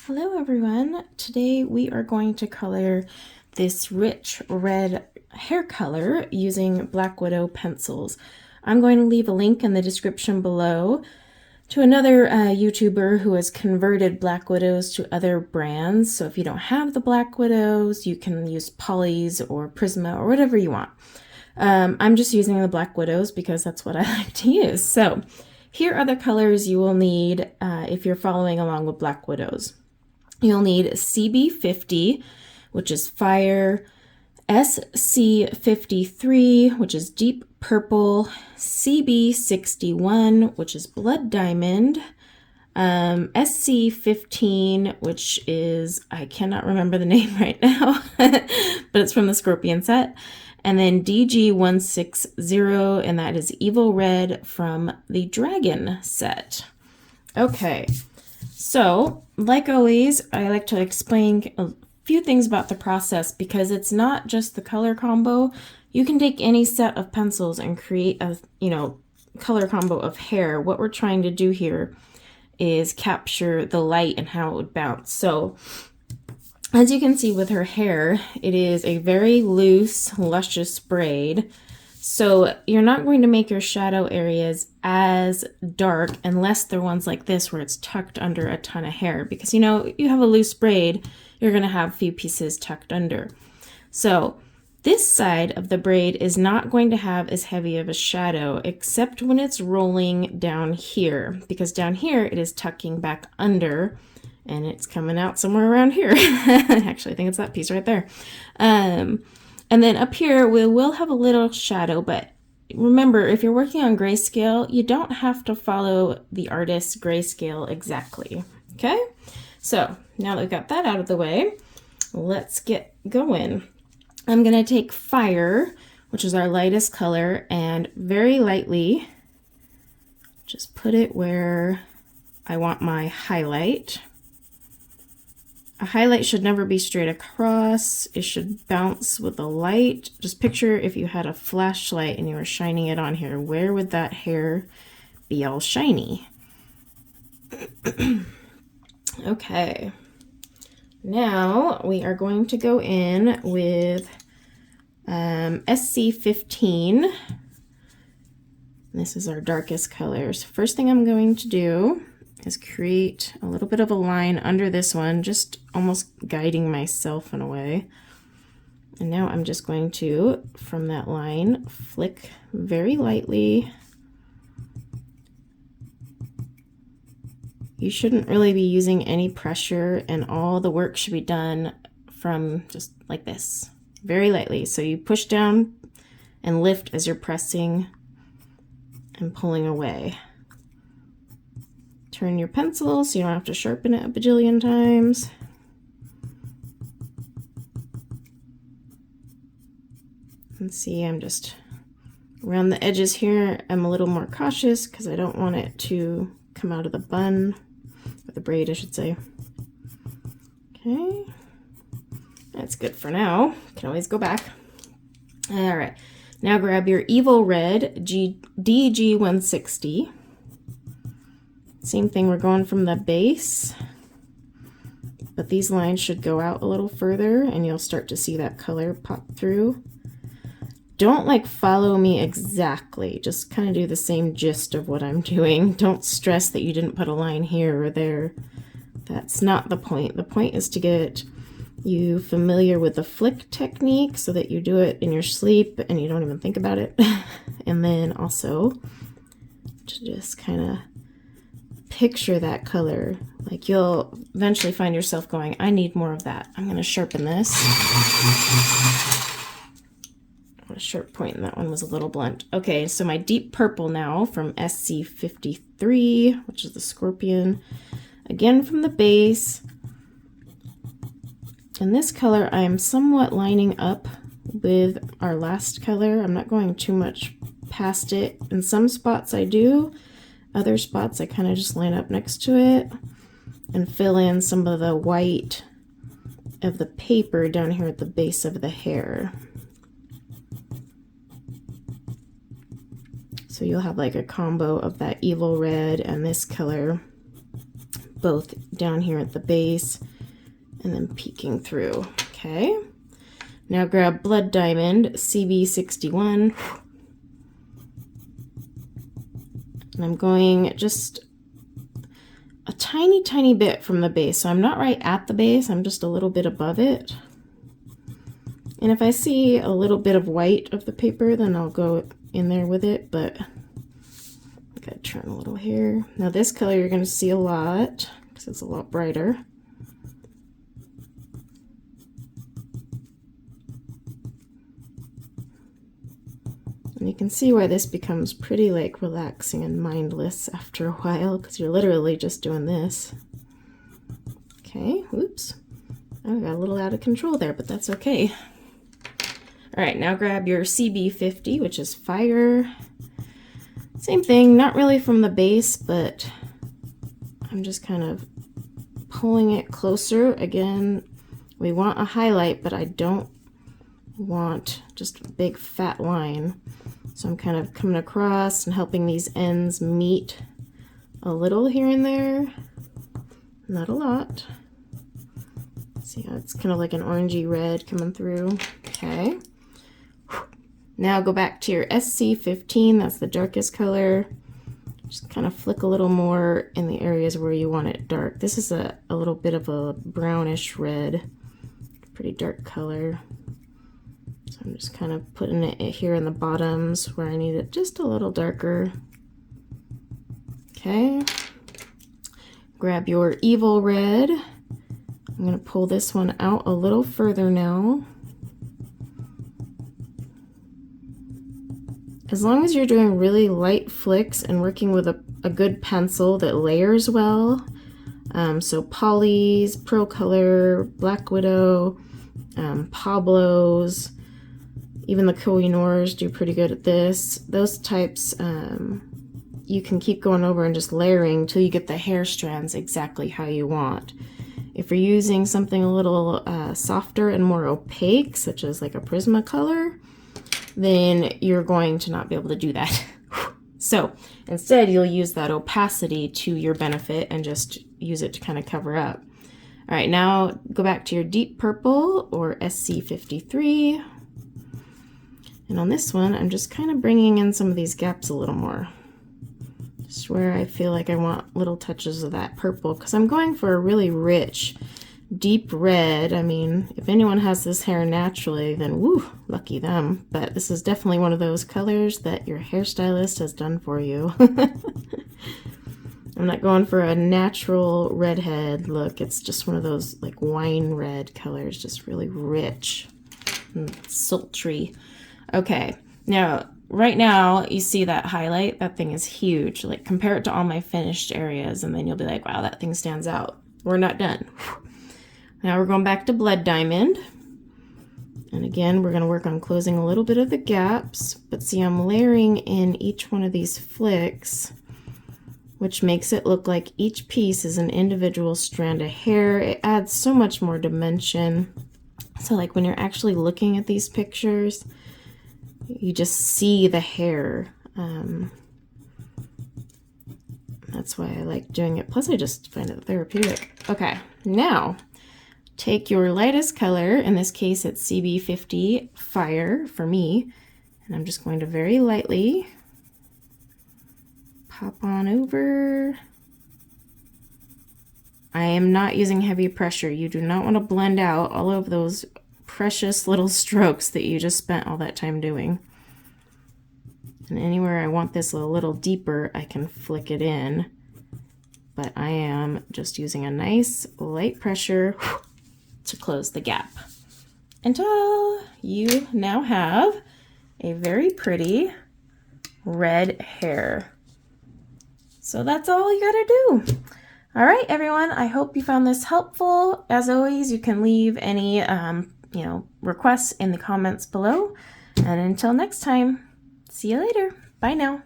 Hello everyone. Today we are going to color this rich red hair color using Black Widow pencils. I'm going to leave a link in the description below to another YouTuber who has converted Black Widows to other brands. So if you don't have the Black Widows, you can use Polys or Prisma or whatever you want. I'm just using the Black Widows because that's what I like to use. So here are the colors you will need if you're following along with Black Widows. You'll need CB50, which is fire, SC53, which is deep purple, CB61, which is blood diamond, SC15, which is, I cannot remember the name right now, but it's from the Scorpion set, and then DG160, and that is evil red from the Dragon set. Okay. So, like always, I like to explain a few things about the process because it's not just the color combo. You can take any set of pencils and create a, color combo of hair. What we're trying to do here is capture the light and how it would bounce. So, as you can see with her hair, it is a very loose, luscious braid. So you're not going to make your shadow areas as dark unless they're ones like this where it's tucked under a ton of hair, because you have a loose braid, you're going to have a few pieces tucked under. So this side of the braid is not going to have as heavy of a shadow except when it's rolling down here, because down here it is tucking back under and it's coming out somewhere around here. Actually, I think it's that piece right there. And then up here, we will have a little shadow, but remember, if you're working on grayscale, you don't have to follow the artist's grayscale exactly, okay? So now that we've got that out of the way, let's get going. I'm gonna take fire, which is our lightest color, and very lightly, just put it where I want my highlight. A highlight should never be straight across. It should bounce with the light. Just picture if you had a flashlight and you were shining it on here, where would that hair be all shiny? Okay. Now we are going to go in with SC15. This is our darkest color. So first thing I'm going to do is create a little bit of a line under this one, just almost guiding myself in a way. And now I'm just going to, from that line, flick very lightly. You shouldn't really be using any pressure, and all the work should be done from just like this, very lightly. So you push down and lift as you're pressing and pulling away. Turn your pencil so you don't have to sharpen it a bajillion times. And see, I'm just around the edges here. I'm a little more cautious because I don't want it to come out of the bun, or the braid, I should say. Okay, that's good for now. You can always go back. All right, now grab your evil red DG160. Same thing, we're going from the base, but these lines should go out a little further and you'll start to see that color pop through. Don't follow me exactly, just kind of do the same gist of what I'm doing. Don't stress that you didn't put a line here or there. That's not the point. The point is to get you familiar with the flick technique so that you do it in your sleep and you don't even think about it. And then also to just kind of picture that color. You'll eventually find yourself going, I need more of that. I'm going to sharpen this. A sharp point, and that one was a little blunt. Okay, so my deep purple now from SC53, which is the Scorpion. Again from the base. And this color I am somewhat lining up with our last color. I'm not going too much past it. In some spots I do. Other spots I kind of just line up next to it and fill in some of the white of the paper down here at the base of the hair. So you'll have a combo of that evil red and this color both down here at the base and then peeking through. Okay, now grab Blood Diamond CB61, and I'm going just a tiny bit from the base. So I'm not right at the base, I'm just a little bit above it. And if I see a little bit of white of the paper, then I'll go in there with it, but I gotta turn a little here. Now this color you're gonna see a lot because it's a lot brighter. And you can see why this becomes pretty like relaxing and mindless after a while, because you're literally just doing this. Okay, oops. I got a little out of control there, but that's okay. All right, now grab your CB50, which is fire. Same thing, not really from the base, but I'm just kind of pulling it closer. Again, we want a highlight, but I don't want just a big fat line. So I'm kind of coming across and helping these ends meet a little here and there. Not a lot. See how it's kind of like an orangey red coming through. Okay. Now go back to your SC15, that's the darkest color. Just kind of flick a little more in the areas where you want it dark. This is a little bit of a brownish red, pretty dark color. So I'm just kind of putting it here in the bottoms where I need it just a little darker. Okay. Grab your Evil Red. I'm going to pull this one out a little further now. As long as you're doing really light flicks and working with a good pencil that layers well, so Polly's, Pearl Color, Black Widow, Pablo's, even the Koh-i-Noors do pretty good at this. Those types, you can keep going over and just layering till you get the hair strands exactly how you want. If you're using something a little softer and more opaque, such as like a Prismacolor, then you're going to not be able to do that. So instead, you'll use that opacity to your benefit and just use it to kind of cover up. All right, now go back to your Deep Purple or SC53. And on this one, I'm just kind of bringing in some of these gaps a little more. Just where I feel like I want little touches of that purple, because I'm going for a really rich, deep red. I mean, if anyone has this hair naturally, then woo, lucky them. But this is definitely one of those colors that your hairstylist has done for you. I'm not going for a natural redhead look. It's just one of those like wine red colors, just really rich and sultry. Okay, now right now you see that highlight. That thing is huge. Like compare it to all my finished areas and then you'll be like, wow, that thing stands out. We're not done. Now we're going back to Blood Diamond. And again, we're going to work on closing a little bit of the gaps. But see, I'm layering in each one of these flicks, which makes it look like each piece is an individual strand of hair. It adds so much more dimension. So like when you're actually looking at these pictures, you just see the hair. That's why I like doing it. Plus I just find it therapeutic. Okay, now take your lightest color, in this case it's CB50 Fire for me, and I'm just going to very lightly pop on over. I am not using heavy pressure. You do not want to blend out all of those precious little strokes that you just spent all that time doing. And anywhere I want this a little deeper, I can flick it in. But I am just using a nice light pressure to close the gap. Until you now have a very pretty red hair. So that's all you gotta do. All right, everyone, I hope you found this helpful. As always, you can leave any requests in the comments below. And until next time, see you later. Bye now.